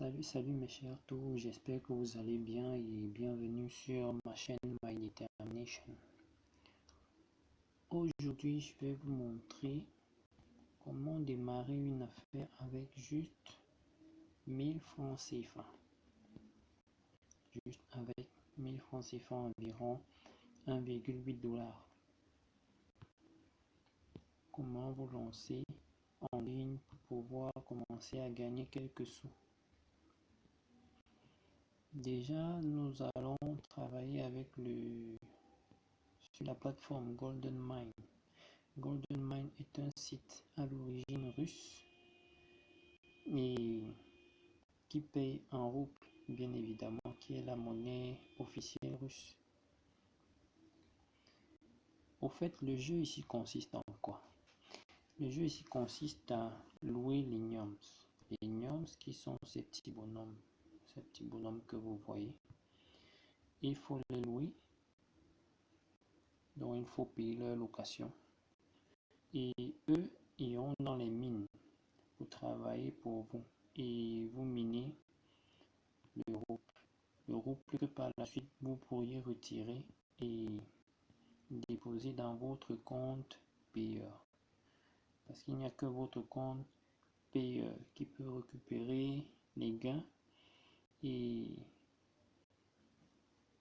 Salut mes chers tous, j'espère que vous allez bien et bienvenue sur ma chaîne My Determination. Aujourd'hui, je vais vous montrer comment démarrer une affaire avec juste 1000 francs CFA. Juste avec 1000 francs CFA, environ 1,8 $. Comment vous lancer en ligne pour pouvoir commencer à gagner quelques sous. Déjà, nous allons travailler avec sur la plateforme Golden Mine. Golden Mine est un site à l'origine russe et qui paye en rouble, bien évidemment, qui est la monnaie officielle russe. Au fait, le jeu ici consiste en quoi? Le jeu ici consiste à louer les gnomes. Les gnomes qui sont ces petits bonhommes que vous voyez. Il faut les louer, donc il faut payer leur location. Et eux iront dans les mines pour travailler pour vous et vous minez le rouble. Le rouble que par la suite vous pourriez retirer et déposer dans votre compte payeur. Parce qu'il n'y a que votre compte payeur qui peut récupérer les gains et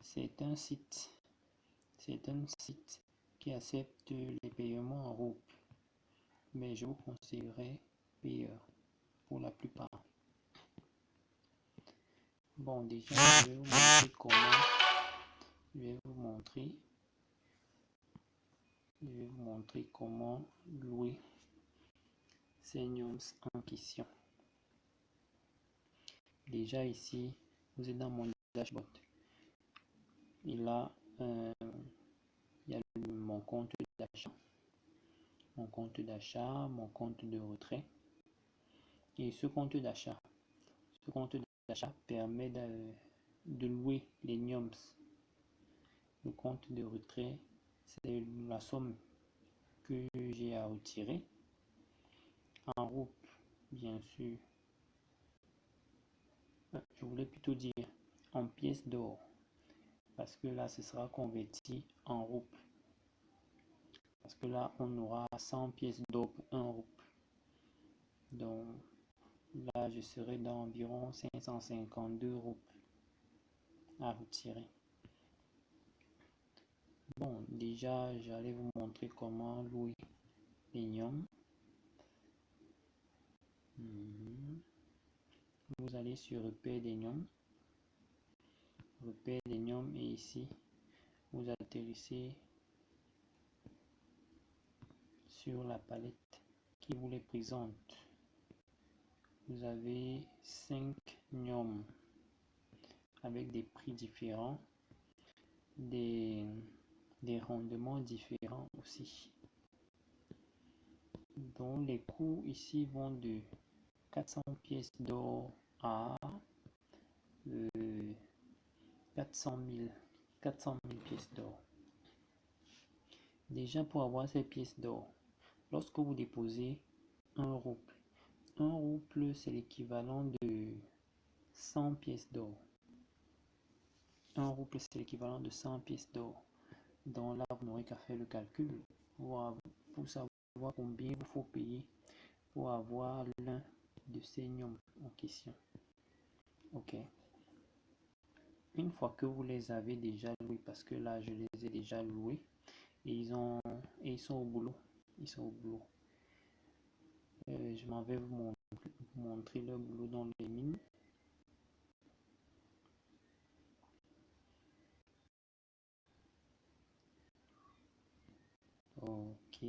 c'est un site qui accepte les paiements en rouble. Mais je vous conseillerais payeur pour la plupart. Bon, déjà, je vais vous montrer comment. Je vais vous montrer comment louer ces gnomes en question. Déjà ici, vous êtes dans mon dashboard. Et là, il y a mon compte d'achat, mon compte de retrait. Et ce compte d'achat permet de louer les gnomes. Le compte de retrait, c'est la somme que j'ai à retirer en rouble, bien sûr. Je voulais plutôt dire en pièces d'or, parce que là ce sera converti en rouble, parce que là on aura 100 pièces d'or pour 1 rouble, donc là je serai dans environ 552 roubles à retirer. Bon, déjà j'allais vous montrer comment louer les gnomes. Vous allez sur repère des gnomes, et ici vous atterrissez sur la palette qui vous les présente. Vous avez 5 gnomes avec des prix différents, des rendements différents aussi. Donc les coûts ici vont de 400 pièces d'or à 400 000 pièces d'or. Déjà, pour avoir ces pièces d'or, lorsque vous déposez un rouble, c'est l'équivalent de 100 pièces d'or. Un rouble, c'est l'équivalent de 100 pièces d'or. Donc là, vous n'aurez qu'à faire le calcul pour savoir combien il faut payer pour avoir l'un de ces gnomes en question. Ok. Une fois que vous les avez déjà loués, parce que là, je les ai déjà loués, et ils sont au boulot. Je m'en vais vous montrer leur boulot dans les mines. Ok,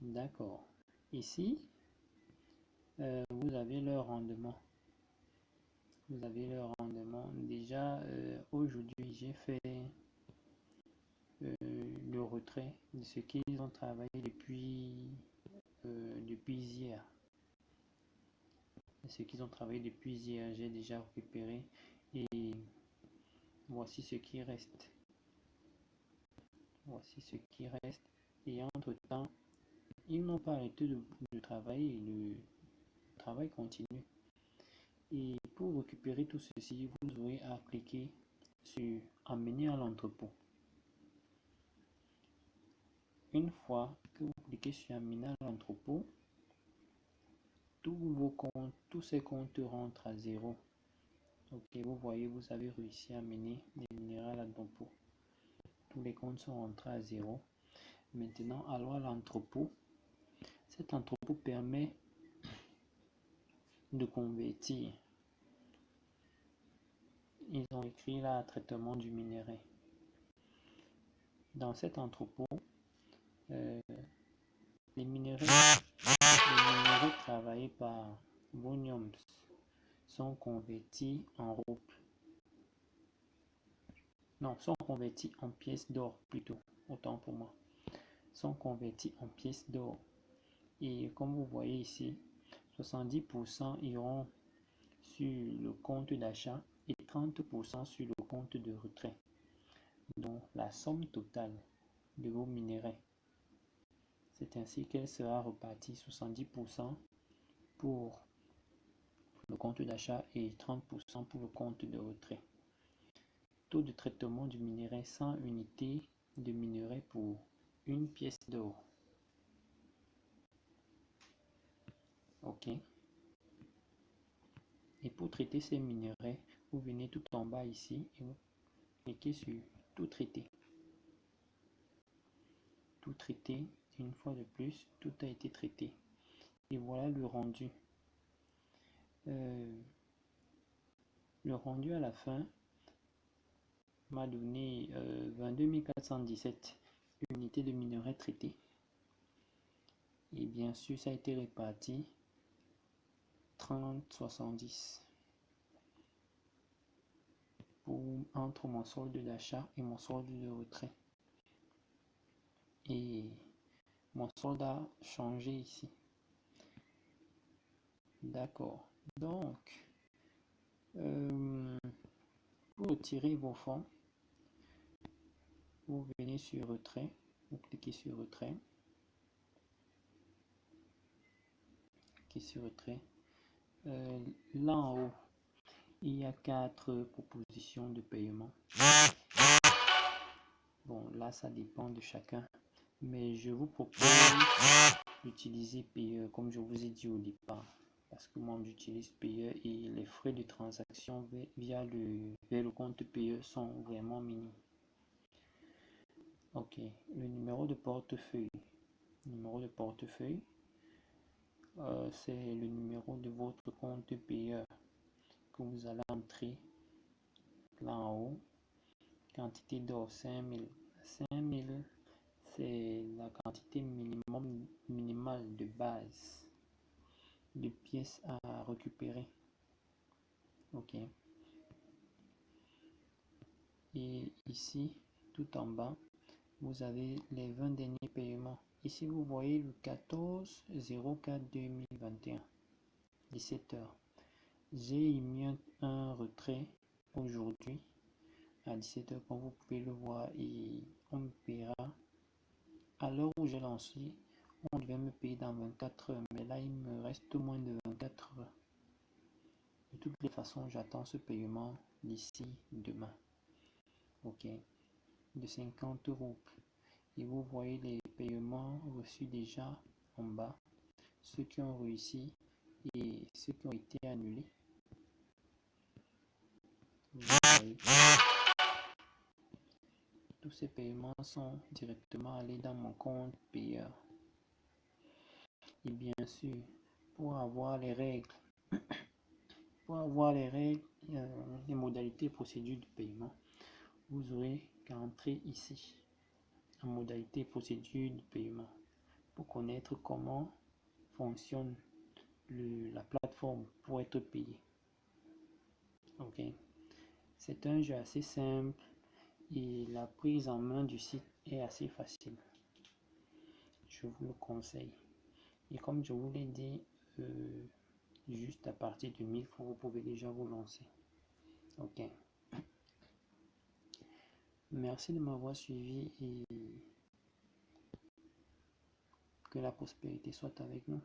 d'accord. Ici, vous avez leur rendement. Déjà, aujourd'hui, j'ai fait le retrait de ce qu'ils ont travaillé depuis hier. J'ai déjà récupéré et voici ce qui reste. Et entre temps, ils n'ont pas arrêté de travailler, le travail continue. Et pour récupérer tout ceci, vous aurez à cliquer sur amener à l'entrepôt. Une fois que vous cliquez sur amener à l'entrepôt, tous vos comptes, tous ces comptes rentrent à zéro. Ok, vous voyez, vous avez réussi à amener des minéraux à l'entrepôt. Tous les comptes sont rentrés à zéro. Maintenant, allons à l'entrepôt. Cet entrepôt permet de convertir. Ils ont écrit là traitement du minerai. Dans cet entrepôt, les minerais travaillés par Voniums sont convertis en roubles. Non, sont convertis en pièces d'or plutôt, autant pour moi. Sont convertis en pièces d'or. Et comme vous voyez ici, 70% iront sur le compte d'achat et 30% sur le compte de retrait. Donc la somme totale de vos minéraux, c'est ainsi qu'elle sera repartie: 70% pour le compte d'achat et 30% pour le compte de retrait. Taux de traitement du minerai: 100 unités de minerai pour une pièce d'or. Ok. Et pour traiter ces minerais, vous venez tout en bas ici et vous cliquez sur tout traiter. Tout traité, une fois de plus, tout a été traité. Et voilà le rendu. Le rendu à la fin m'a donné 22 417 unités de minerai traités. Et bien sûr, ça a été réparti 30-70 entre mon solde d'achat et mon solde de retrait. Et mon solde a changé ici. D'accord. Donc, pour retirer vos fonds, vous venez sur retrait, vous cliquez sur retrait, là en haut, il y a 4 propositions de paiement. Bon, là ça dépend de chacun, mais je vous propose d'utiliser Payeur comme je vous ai dit au départ, parce que moi j'utilise Payeur et les frais de transaction vers le compte Payeur sont vraiment minimes. Ok, le numéro de portefeuille. C'est le numéro de votre compte Payeur que vous allez entrer là en haut. Quantité d'or 5000. 5000, c'est la quantité minimale de base de pièces à récupérer. Ok. Et ici, tout en bas, vous avez les 20 derniers paiements. Ici, vous voyez le 14/04/2021, 17 h. J'ai mis un retrait aujourd'hui à 17 h, comme vous pouvez le voir, et on me paiera à l'heure où j'ai lancé. On devait me payer dans 24 heures, mais là il me reste moins de 24 heures. De toutes les façons, j'attends ce paiement d'ici demain. Ok, de 50 €. Et vous voyez les paiements reçus déjà en bas, ceux qui ont réussi et ceux qui ont été annulés. Vous voyez, tous ces paiements sont directement allés dans mon compte payeur. Et bien sûr, pour avoir les règles, les modalités et procédures de paiement, vous aurez qu'à entrer ici en modalité et procédure de paiement pour connaître comment fonctionne la plateforme pour être payé. Ok, c'est un jeu assez simple et la prise en main du site est assez facile. Je vous le conseille. Et comme je vous l'ai dit, juste à partir de 1000 francs, vous pouvez déjà vous lancer. Ok. Merci de m'avoir suivi et que la prospérité soit avec nous.